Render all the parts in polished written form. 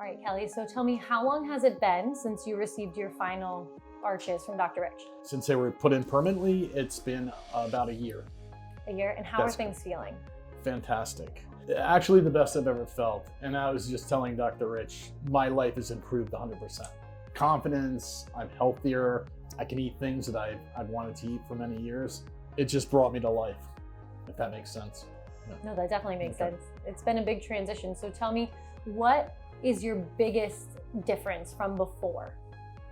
right, Kelly, so tell me, how long has it been since you received your final arches from Dr. Rich? Since they were put in permanently, it's been about a year. A year? And how are things feeling? Fantastic. Actually, the best I've ever felt. And I was just telling Dr. Rich, my life has improved 100%. Confidence, I'm healthier, I can eat things that I've wanted to eat for many years. It just brought me to life, if that makes sense. No, that definitely makes sense. It's been a big transition. So tell me, what is your biggest difference from before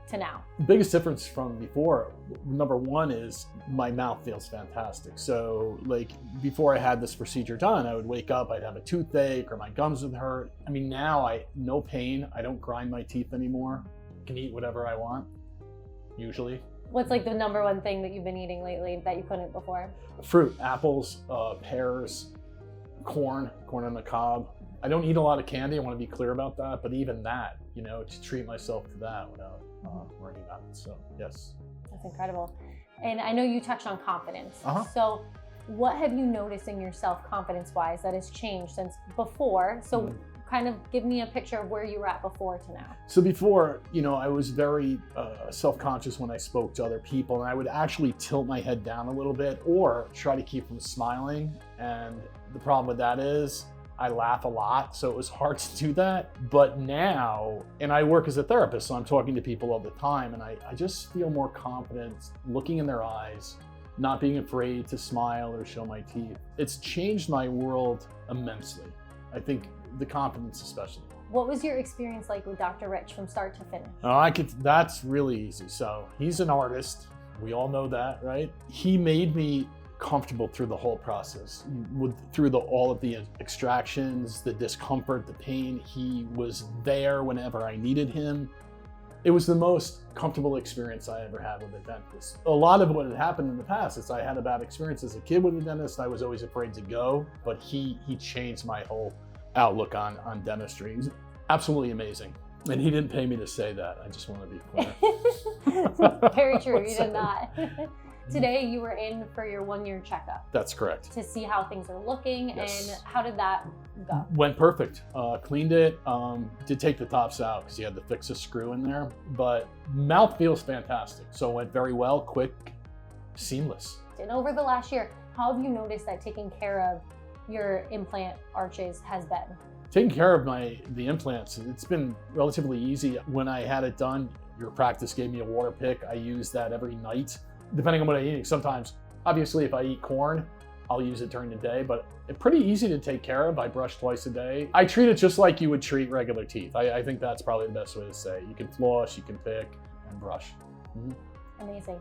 to now? The biggest difference from before, number one, is my mouth feels fantastic. So like before I had this procedure done, I would wake up, I'd have a toothache or my gums would hurt. I mean, now no pain. I don't grind my teeth anymore. I can eat whatever I want, usually. What's like the number one thing that you've been eating lately that you couldn't before? Fruit, apples, pears, corn on the cob. I don't eat a lot of candy, I want to be clear about that, but even that, to treat myself to that without worrying about it. So, yes. That's incredible. And I know you touched on confidence. Uh-huh. So what have you noticed in yourself confidence-wise that has changed since before? So kind of give me a picture of where you were at before to now. So before, I was very self-conscious when I spoke to other people, and I would actually tilt my head down a little bit or try to keep from smiling. And the problem with that is I laugh a lot, so it was hard to do that. But now, and I work as a therapist, so I'm talking to people all the time, and I just feel more confident looking in their eyes, not being afraid to smile or show my teeth. It's changed my world immensely. I think the confidence especially. What was your experience like with Dr. Rich from start to finish? That's really easy. So he's an artist. We all know that, right? He made me comfortable through the whole process, through all of the extractions, the discomfort, the pain. He was there whenever I needed him. It was the most comfortable experience I ever had with a dentist. A lot of what had happened in the past is I had a bad experience as a kid with a dentist. I was always afraid to go, but he changed my whole outlook on dentistry. He's absolutely amazing. And he didn't pay me to say that. I just want to be clear. Very true, you did not. Today you were in for your 1-year checkup. That's correct. To see how things are looking. Yes. And how did that go? Went perfect. Cleaned it. Did take the tops out because you had to fix a screw in there. But mouth feels fantastic. So it went very well, quick, seamless. And over the last year, how have you noticed that taking care of your implant arches has been? Taking care of the implants, it's been relatively easy. When I had it done, your practice gave me a water pick. I use that every night, depending on what I'm eating. Sometimes, obviously, if I eat corn, I'll use it during the day, but it's pretty easy to take care of. I brush twice a day. I treat it just like you would treat regular teeth. I think that's probably the best way to say it. You can floss, you can pick, and brush. Amazing.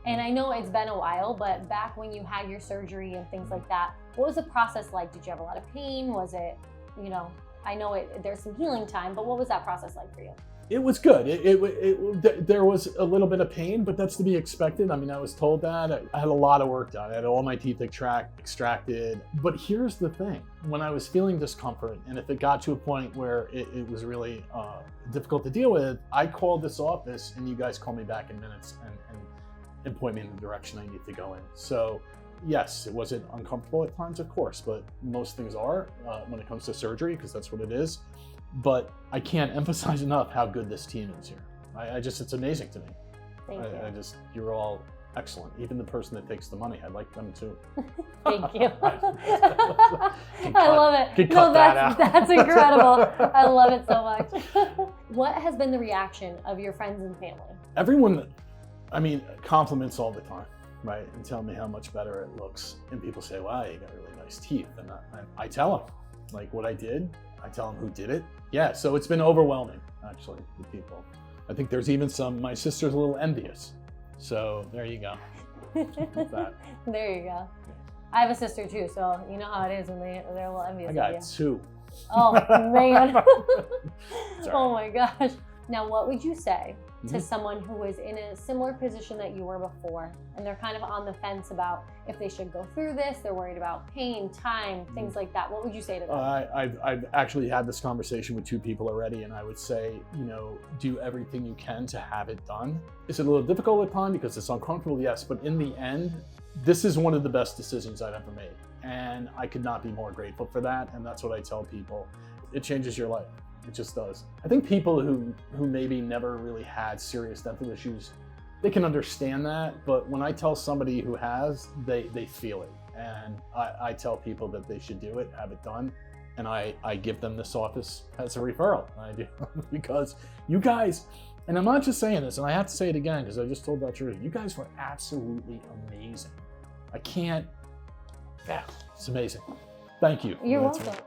And I know it's been a while, but back when you had your surgery and things like that, what was the process like? Did you have a lot of pain? Was it, I know there's some healing time, but what was that process like for you? It was good. There was a little bit of pain, but that's to be expected. I mean, I was told that. I had a lot of work done. I had all my teeth extracted. But here's the thing. When I was feeling discomfort, and if it got to a point where it was really difficult to deal with, I called this office, and you guys called me back in minutes and point me in the direction I need to go in. So yes, it wasn't uncomfortable at times, of course, but most things are when it comes to surgery, because that's what it is. But I can't emphasize enough how good this team is here. It's amazing to me. Thank you. You're all excellent. Even the person that takes the money, I like them too. Thank you. I love it. Cut that out. That's incredible. I love it so much. What has been the reaction of your friends and family? Everyone, compliments all the time, right? And tell me how much better it looks. And people say, wow, you got really nice teeth. And I tell them, like what I did. I tell them who did it. Yeah, so it's been overwhelming, actually, with people. I think there's even my sister's a little envious. So there you go. There you go. I have a sister too, so you know how it is when they're a little envious. I got two. Oh, man. Oh my gosh. Now, what would you say to someone who is in a similar position that you were before, and they're kind of on the fence about if they should go through this, they're worried about pain, time, things like that? What would you say to them? I've actually had this conversation with 2 people already, and I would say, do everything you can to have it done. Is it a little difficult at times because it's uncomfortable? Yes, but in the end, this is one of the best decisions I've ever made, and I could not be more grateful for that. And that's what I tell people. It changes your life. It just does. I think people who maybe never really had serious dental issues, they can understand that, but when I tell somebody who has, they feel it. And I tell people that they should do it, have it done, and I give them this office as a referral. I do because you guys, and I'm not just saying this, and I have to say it again because I just told that truth. You guys were absolutely amazing. I can't, yeah, it's amazing. Thank you. You're That's welcome. right.